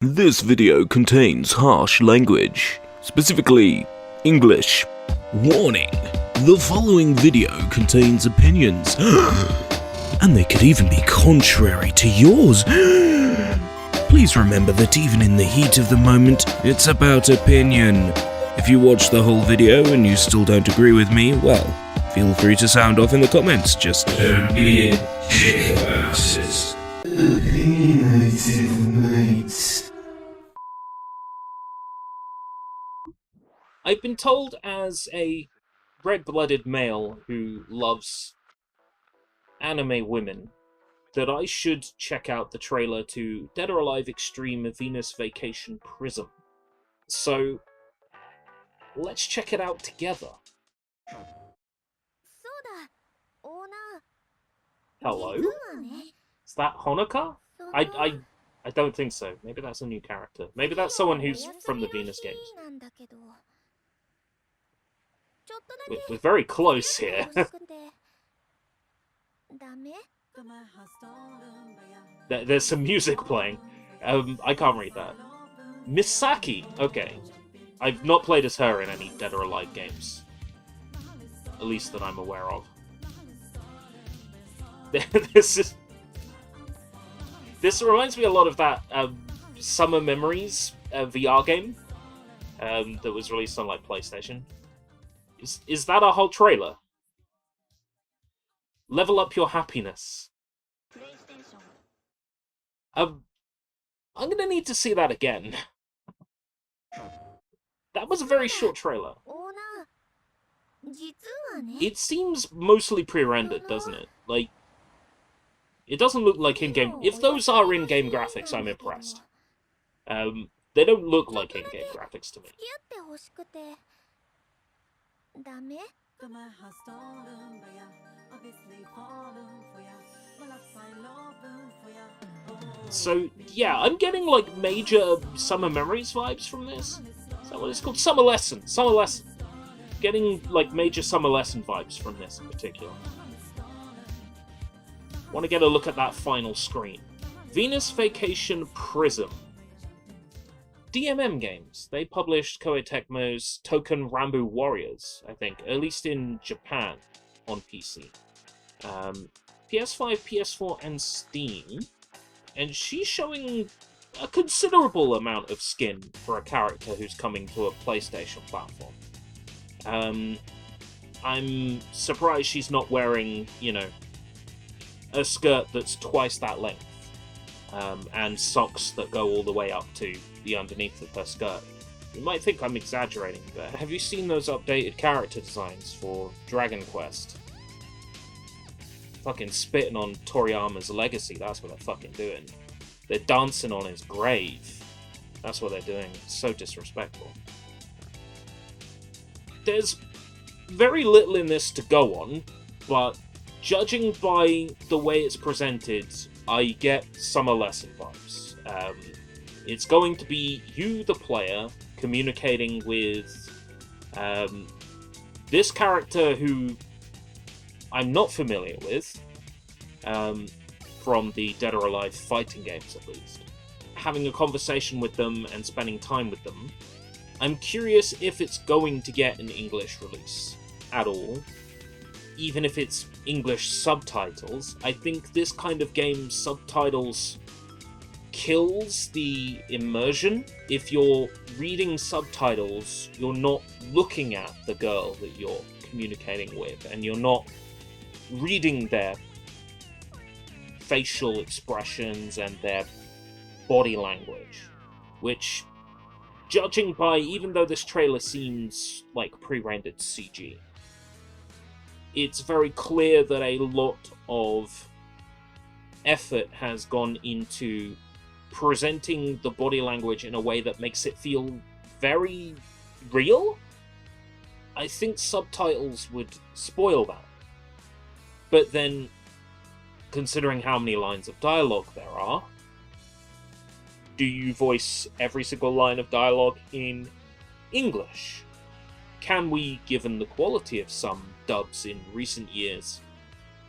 This video contains harsh language, specifically English. Warning: the following video contains opinions, and they could even be contrary to yours. Please remember that even in the heat of the moment, it's about opinion. If you watch the whole video and you still don't agree with me, well, feel free to sound off in the comments, just don't be a dick about it. OpinionatedM8. I've been told as a red-blooded male who loves anime women that I should check out the trailer to Dead or Alive Extreme Venus Vacation Prism. So, let's check it out together. Hello? Is that Honoka? I don't think so. Maybe that's a new character. Maybe that's someone who's from the Venus games. We're very close here. There's some music playing. I can't read that. Misaki! Okay. I've not played as her in any Dead or Alive games. At least that I'm aware of. This reminds me a lot of that Summer Memories VR game that was released on like PlayStation. Is that a whole trailer? Level up your happiness. I'm gonna need to see that again. That was a very short trailer. It seems mostly pre-rendered, doesn't it? Like, it doesn't look like in-game. If those are in-game graphics, I'm impressed. They don't look like in-game graphics to me. So, yeah, I'm getting, like, major Summer Memories vibes from this. Is that what it's called? Summer Lesson. Summer Lesson. Getting, like, major Summer Lesson vibes from this in particular. Want to get a look at that final screen. Venus Vacation Prism. DMM Games. They published Koei Tecmo's Token Rambu Warriors, I think, at least in Japan, on PC. PS5, PS4, and Steam. And she's showing a considerable amount of skin for a character who's coming to a PlayStation platform. I'm surprised she's not wearing, you know, a skirt that's twice that length, and socks that go all the way up to the underneath of her skirt. You might think I'm exaggerating, but have you seen those updated character designs for Dragon Quest? Fucking spitting on Toriyama's legacy, that's what they're fucking doing. They're dancing on his grave. That's what they're doing. It's so disrespectful. There's very little in this to go on, but judging by the way it's presented, I get Summer Lesson vibes. It's going to be you, the player, communicating with this character who I'm not familiar with, from the Dead or Alive fighting games at least. Having a conversation with them and spending time with them. I'm curious if it's going to get an English release at all. Even if it's English subtitles, I think this kind of game subtitles kills the immersion. If you're reading subtitles, you're not looking at the girl that you're communicating with, and you're not reading their facial expressions and their body language, which, judging by, even though this trailer seems like pre-rendered CG, it's very clear that a lot of effort has gone into presenting the body language in a way that makes it feel very real. I think subtitles would spoil that. But then, considering how many lines of dialogue there are, do you voice every single line of dialogue in English? Can we, given the quality of some dubs in recent years,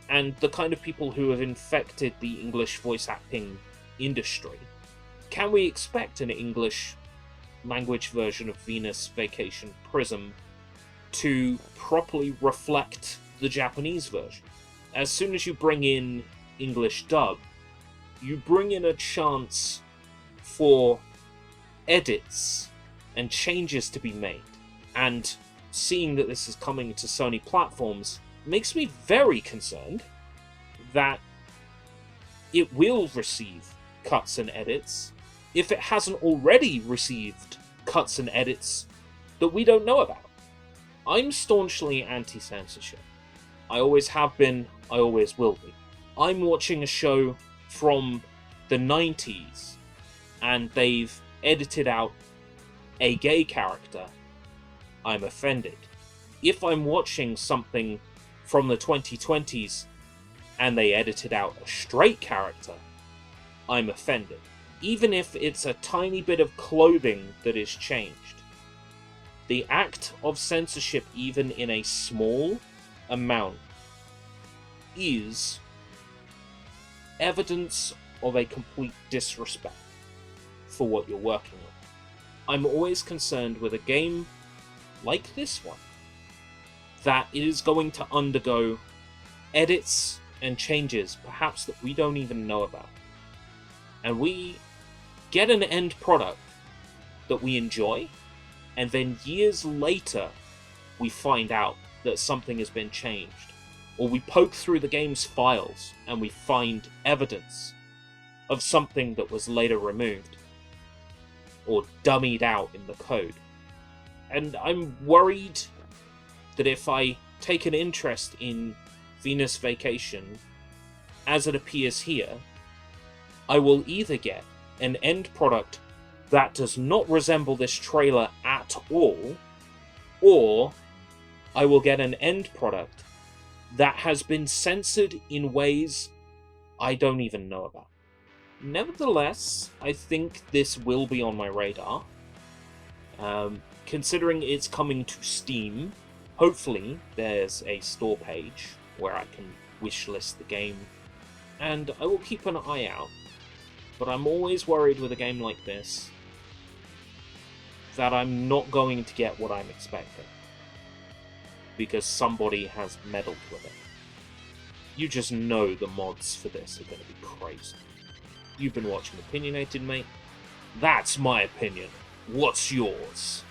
and the kind of people who have infected the English voice acting industry, can we expect an English language version of Venus Vacation Prism to properly reflect the Japanese version? As soon as you bring in English dub, you bring in a chance for edits and changes to be made. And seeing that this is coming to Sony platforms makes me very concerned that it will receive cuts and edits, if it hasn't already received cuts and edits that we don't know about. I'm staunchly anti-censorship. I always have been, I always will be. I'm watching a show from the 90s, and they've edited out a gay character. I'm offended. If I'm watching something from the 2020s, and they edited out a straight character, I'm offended. Even if it's a tiny bit of clothing that is changed. The act of censorship, even in a small amount, is evidence of a complete disrespect for what you're working on. I'm always concerned with a game like this one that it is going to undergo edits and changes, perhaps that we don't even know about. And we get an end product that we enjoy, and then years later we find out that something has been changed. Or we poke through the game's files and we find evidence of something that was later removed or dummied out in the code. And I'm worried that if I take an interest in Venus Vacation as it appears here, I will either get an end product that does not resemble this trailer at all, or I will get an end product that has been censored in ways I don't even know about. Nevertheless, I think this will be on my radar. Considering it's coming to Steam, hopefully there's a store page where I can wishlist the game, and I will keep an eye out. But I'm always worried with a game like this that I'm not going to get what I'm expecting, because somebody has meddled with it. You just know the mods for this are going to be crazy. You've been watching Opinionated, mate. That's my opinion. What's yours?